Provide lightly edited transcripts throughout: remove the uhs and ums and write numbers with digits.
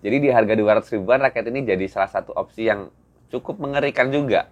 Jadi di harga 200 ribuan raket ini jadi salah satu opsi yang cukup mengerikan juga.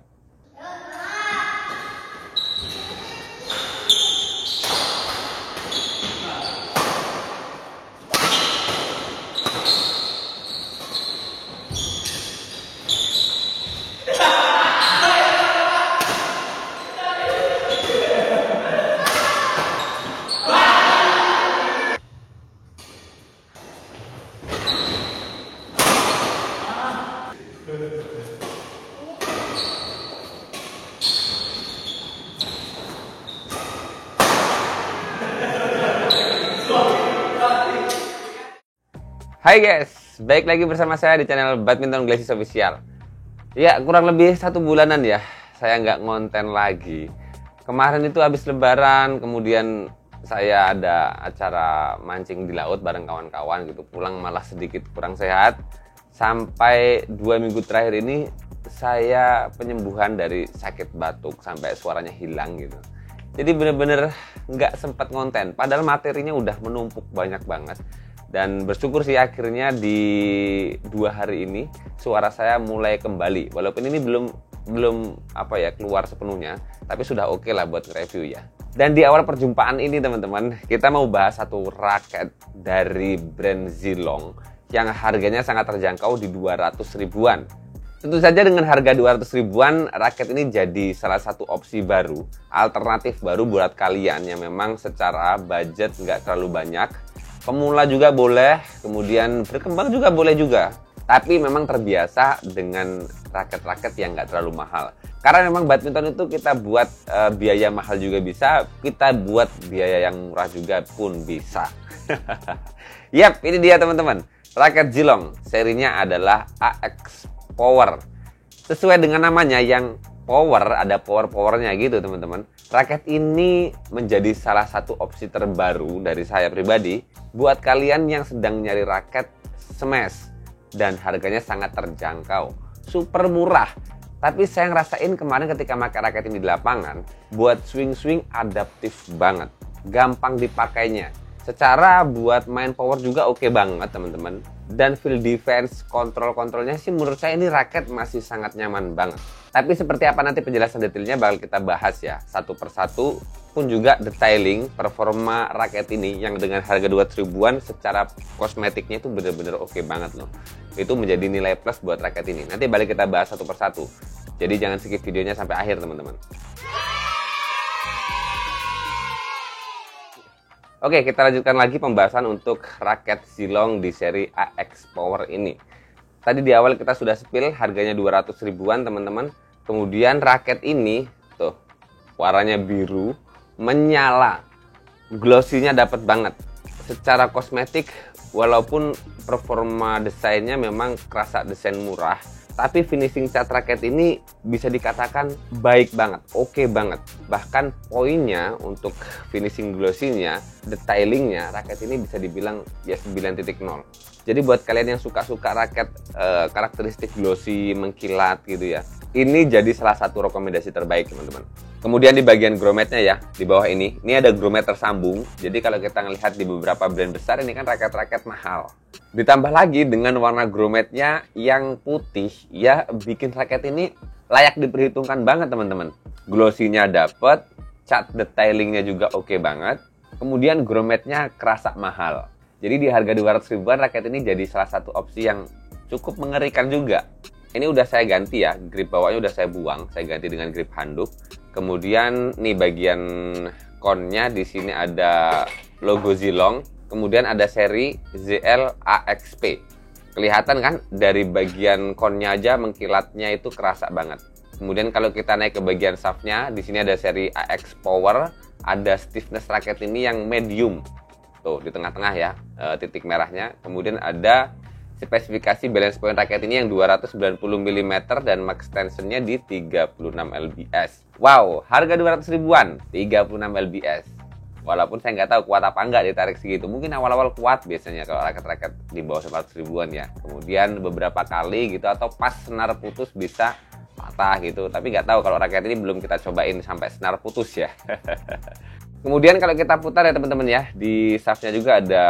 Hai guys, baik lagi bersama saya di channel Badminton Glasses Official. Ya, kurang lebih 1 bulanan ya, saya nggak ngonten lagi. Kemarin itu habis lebaran, kemudian saya ada acara mancing di laut bareng kawan-kawan gitu. Pulang malah sedikit kurang sehat. Sampai 2 minggu terakhir ini, saya penyembuhan dari sakit batuk sampai suaranya hilang gitu. Jadi bener-bener nggak sempat ngonten, padahal materinya udah menumpuk banyak banget. Dan bersyukur sih akhirnya di 2 hari ini suara saya mulai kembali. Walaupun ini belum keluar sepenuhnya, tapi sudah oke lah buat review ya. Dan di awal perjumpaan ini teman-teman, kita mau bahas satu raket dari brand Zilong yang harganya sangat terjangkau di 200 ribuan. Tentu saja dengan harga 200 ribuan, raket ini jadi salah satu opsi baru, alternatif baru buat kalian yang memang secara budget nggak terlalu banyak. Pemula juga boleh, kemudian berkembang juga boleh juga. Tapi memang terbiasa dengan raket-raket yang nggak terlalu mahal. Karena memang badminton itu kita buat biaya mahal juga bisa, kita buat biaya yang murah juga pun bisa. Yap, ini dia teman-teman. Raket Zilong, serinya adalah AX Power. Sesuai dengan namanya yang power, ada power-powernya gitu teman-teman. Raket ini menjadi salah satu opsi terbaru dari saya pribadi buat kalian yang sedang nyari raket smash dan harganya sangat terjangkau, super murah. Tapi saya ngerasain kemarin ketika pakai raket ini di lapangan, buat swing-swing adaptif banget, gampang dipakainya. Secara buat main power juga oke banget teman-teman. Dan field defense, kontrolnya sih menurut saya ini raket masih sangat nyaman banget. Tapi seperti apa nanti penjelasan detailnya bakal kita bahas ya, satu persatu, pun juga detailing performa raket ini yang dengan harga 200 ribuan secara kosmetiknya itu bener-bener oke banget loh. Itu menjadi nilai plus buat raket ini. Nanti balik kita bahas satu persatu. Jadi jangan skip videonya sampai akhir teman-teman. Oke, kita lanjutkan lagi pembahasan untuk raket Zilong di seri AX Power ini. Tadi di awal kita sudah spill harganya 200 ribuan teman-teman. Kemudian raket ini tuh warnanya biru, menyala. Glossy-nya dapat banget. Secara kosmetik walaupun performa desainnya memang kerasa desain murah, tapi finishing cat raket ini bisa dikatakan baik banget, oke banget. Bahkan poinnya untuk finishing glossy-nya, detailingnya, raket ini bisa dibilang ya 9.0. Jadi buat kalian yang suka-suka raket karakteristik glossy, mengkilat gitu ya, ini jadi salah satu rekomendasi terbaik teman-teman. Kemudian di bagian grommetnya ya, di bawah ini ada grommet tersambung. Jadi kalau kita ngelihat di beberapa brand besar ini kan raket-raket mahal. Ditambah lagi dengan warna grommetnya yang putih, ya bikin raket ini layak diperhitungkan banget teman-teman. Glossy-nya dapet, cat detailingnya juga oke banget. Kemudian grommetnya kerasa mahal. Jadi di harga 200 ribuan raket ini jadi salah satu opsi yang cukup mengerikan juga. Ini udah saya ganti ya, grip bawahnya udah saya buang, saya ganti dengan grip handuk. Kemudian nih bagian konnya di sini ada logo Zilong, kemudian ada seri ZL AXP. Kelihatan kan dari bagian konnya aja mengkilatnya itu kerasa banget. Kemudian kalau kita naik ke bagian shaftnya, di sini ada seri AX Power, ada stiffness raket ini yang medium. Tuh di tengah-tengah ya, titik merahnya. Kemudian ada spesifikasi balance point raket ini yang 290 mm dan max tensionnya di 36 lbs. Wow, harga 200 ribuan, 36 lbs. Walaupun saya nggak tahu kuat apa nggak ditarik segitu. Mungkin awal-awal kuat biasanya kalau raket-raket di bawah 100 ribuan ya. Kemudian beberapa kali gitu atau pas senar putus bisa patah gitu. Tapi nggak tahu kalau raket ini belum kita cobain sampai senar putus ya. Kemudian kalau kita putar ya teman-teman ya, di shaftnya juga ada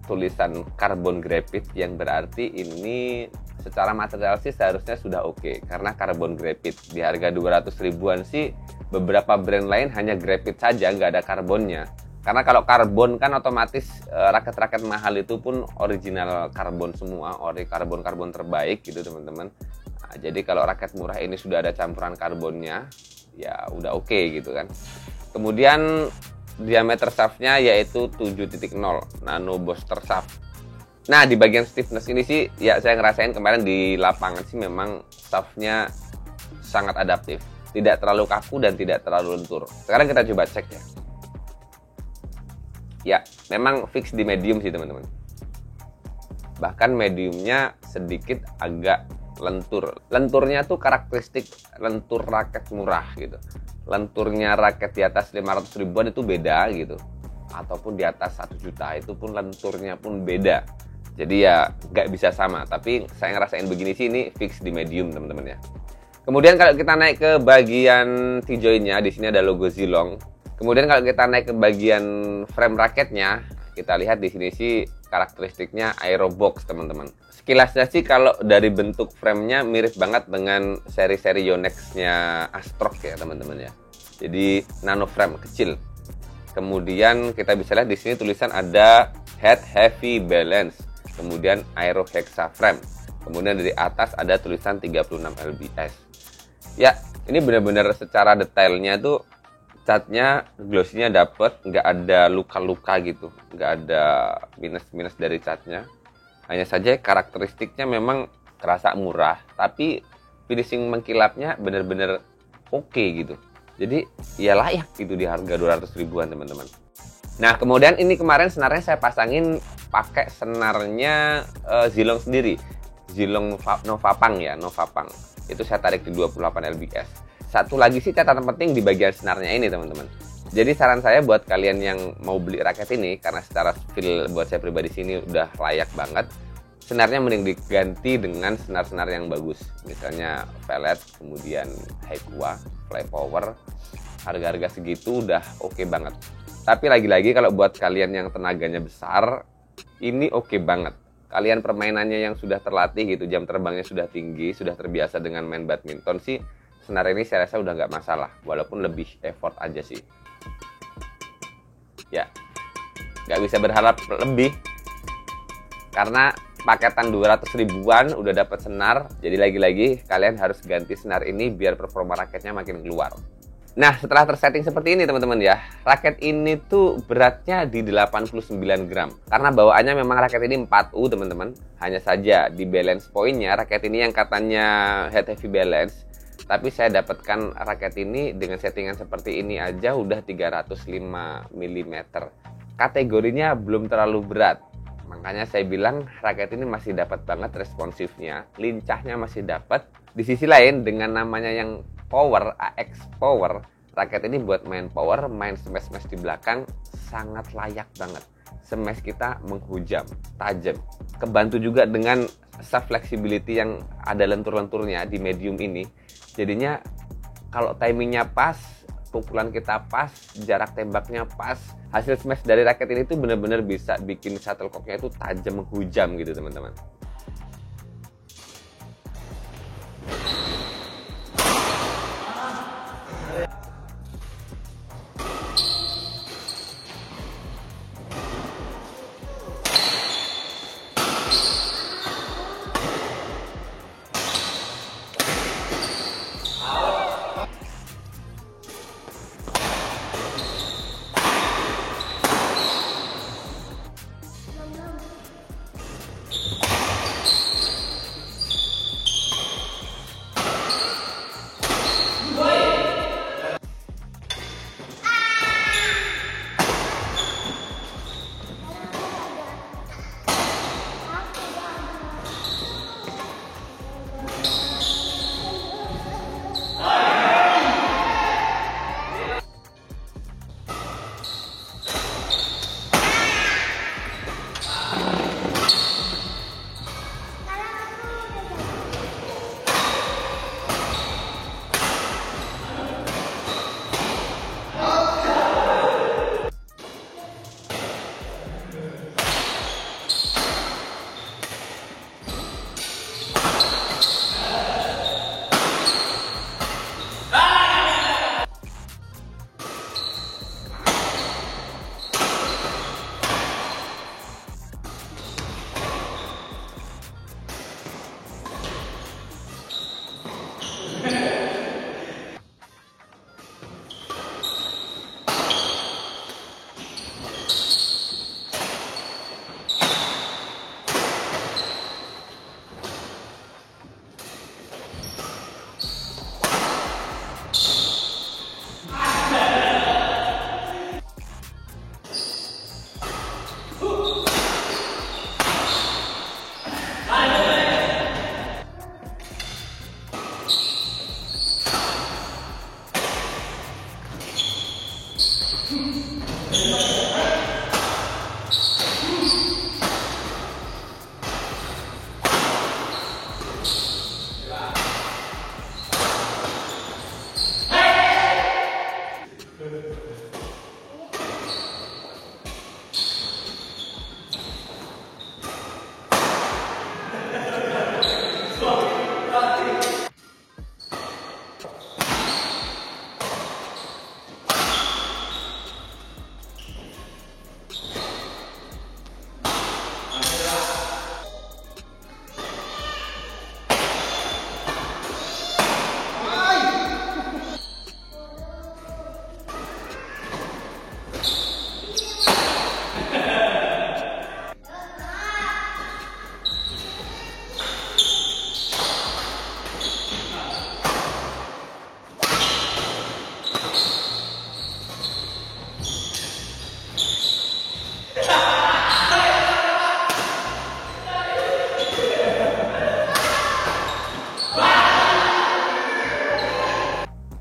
tulisan carbon graphite, yang berarti ini secara material sih seharusnya sudah oke, karena carbon graphite di harga 200 ribuan sih. Beberapa brand lain hanya graphite saja, nggak ada karbonnya. Karena kalau karbon kan otomatis raket-raket mahal itu pun original karbon semua, karbon terbaik gitu teman-teman. Nah, jadi kalau raket murah ini sudah ada campuran karbonnya, ya udah oke gitu kan. Kemudian diameter shaftnya yaitu 7.0 nano booster shaft. Nah, di bagian stiffness ini sih ya saya ngerasain kemarin di lapangan sih memang shaftnya sangat adaptif, tidak terlalu kaku dan tidak terlalu lentur. Sekarang kita coba cek ya. Ya, memang fix di medium sih teman-teman. Bahkan mediumnya sedikit agak lentur. Lenturnya tuh karakteristik lentur raket murah gitu. Lenturnya raket di atas 500 ribuan itu beda gitu. Ataupun di atas 1 juta itu pun lenturnya pun beda. Jadi ya nggak bisa sama. Tapi saya ngerasain begini sih ini fix di medium teman-teman ya. Kemudian kalau kita naik ke bagian T-jointnya, di sini ada logo Zilong. Kemudian kalau kita naik ke bagian frame raketnya, kita lihat di sini sih karakteristiknya Aerobox teman-teman. Sekilasnya sih kalau dari bentuk framenya mirip banget dengan seri-seri Yonex-nya Astrock ya teman-teman ya. Jadi nano frame kecil. Kemudian kita bisa lihat di sini tulisan ada Head Heavy Balance. Kemudian Aero Hexa Frame. Kemudian dari atas ada tulisan 36 lbs. Ya, ini benar-benar secara detailnya tuh catnya, glossy-nya dapet, nggak ada luka-luka gitu, nggak ada minus-minus dari catnya. Hanya saja karakteristiknya memang kerasa murah, tapi finishing mengkilapnya benar-benar oke gitu. Jadi ya layak gitu di harga 200 ribuan teman-teman. Nah kemudian ini kemarin senarnya saya pasangin pakai senarnya Zilong sendiri, Zilong Novapang ya, Novapang. Itu saya tarik di 28 lbs. Satu lagi sih catatan penting di bagian senarnya ini teman-teman. Jadi saran saya buat kalian yang mau beli raket ini, karena secara feel buat saya pribadi sini udah layak banget, senarnya mending diganti dengan senar-senar yang bagus. Misalnya Velvet, kemudian Haikua, Fly Power. Harga-harga segitu udah oke banget. Tapi lagi-lagi kalau buat kalian yang tenaganya besar, ini oke banget. Kalian permainannya yang sudah terlatih gitu, jam terbangnya sudah tinggi, sudah terbiasa dengan main badminton sih, senar ini saya rasa udah nggak masalah, walaupun lebih effort aja sih. Ya, nggak bisa berharap lebih, karena paketan 200 ribuan udah dapat senar, jadi lagi-lagi kalian harus ganti senar ini biar performa raketnya makin keluar. Nah, setelah tersetting seperti ini teman-teman ya, raket ini tuh beratnya di 89 gram. Karena bawaannya memang raket ini 4U teman-teman. Hanya saja di balance point-nya, raket ini yang katanya head heavy balance, tapi saya dapatkan raket ini dengan settingan seperti ini aja udah 305 mm. Kategorinya belum terlalu berat. Makanya saya bilang raket ini masih dapat banget responsifnya, lincahnya masih dapat. Di sisi lain dengan namanya yang Power, AX Power, raket ini buat main power, main smash-smash di belakang sangat layak banget. Smash kita menghujam, tajam. Kebantu juga dengan shaft flexibility yang ada lentur-lenturnya di medium ini. Jadinya kalau timingnya pas, pukulan kita pas, jarak tembaknya pas, hasil smash dari raket ini tuh bener-bener bisa bikin shuttlecocknya itu tajam menghujam gitu teman-teman.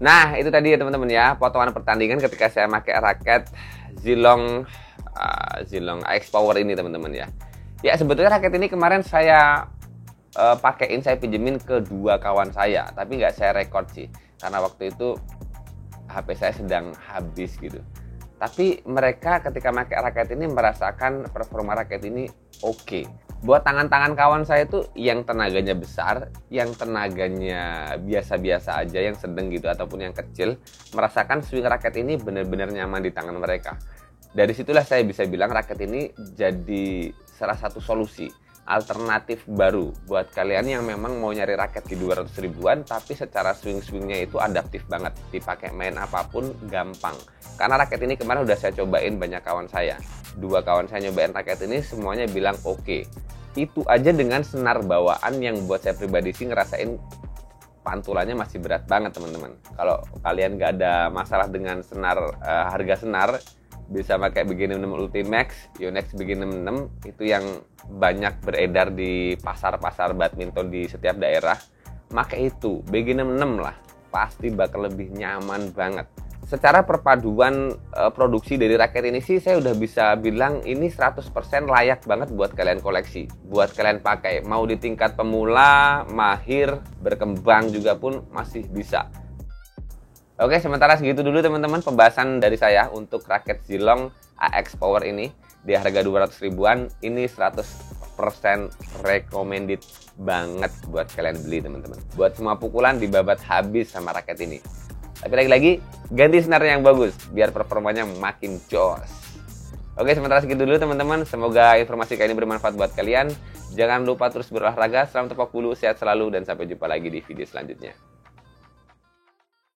Nah, itu tadi ya teman-teman ya, potongan pertandingan ketika saya pakai raket Zilong AX Power ini teman-teman ya. Ya sebetulnya raket ini kemarin saya pakein, saya pinjemin ke dua kawan saya, tapi nggak saya record sih, karena waktu itu HP saya sedang habis gitu. Tapi mereka ketika pakai raket ini merasakan performa raket ini oke. Buat tangan-tangan kawan saya itu yang tenaganya besar, yang tenaganya biasa-biasa aja, yang sedang gitu ataupun yang kecil, merasakan swing raket ini benar-benar nyaman di tangan mereka. Dari situlah saya bisa bilang raket ini jadi salah satu solusi alternatif baru buat kalian yang memang mau nyari raket di 200 ribuan tapi secara swing-swingnya itu adaptif banget, dipakai main apapun gampang. Karena raket ini kemarin udah saya cobain banyak kawan saya, dua kawan saya nyobain raket ini semuanya bilang oke. Itu aja dengan senar bawaan yang buat saya pribadi sih ngerasain pantulannya masih berat banget teman-teman. Kalau kalian gak ada masalah dengan senar, harga senar, bisa pakai Beginner 6 Ultimax, Yonex Beginner 6 itu yang banyak beredar di pasar-pasar badminton di setiap daerah. Pakai itu, Beginner 6 lah, pasti bakal lebih nyaman banget. Secara perpaduan produksi dari raket ini sih saya udah bisa bilang ini 100% layak banget buat kalian koleksi, buat kalian pakai. Mau di tingkat pemula, mahir, berkembang juga pun masih bisa. Oke, sementara segitu dulu teman-teman pembahasan dari saya untuk raket Zilong AX Power ini di harga 200 ribuan. Ini 100% recommended banget buat kalian beli teman-teman. Buat semua pukulan dibabat habis sama raket ini. Tapi lagi-lagi ganti senar yang bagus biar performanya makin jos. Oke, sementara segitu dulu teman-teman. Semoga informasi kali ini bermanfaat buat kalian. Jangan lupa terus berolahraga, salam tepuk bulu, sehat selalu dan sampai jumpa lagi di video selanjutnya.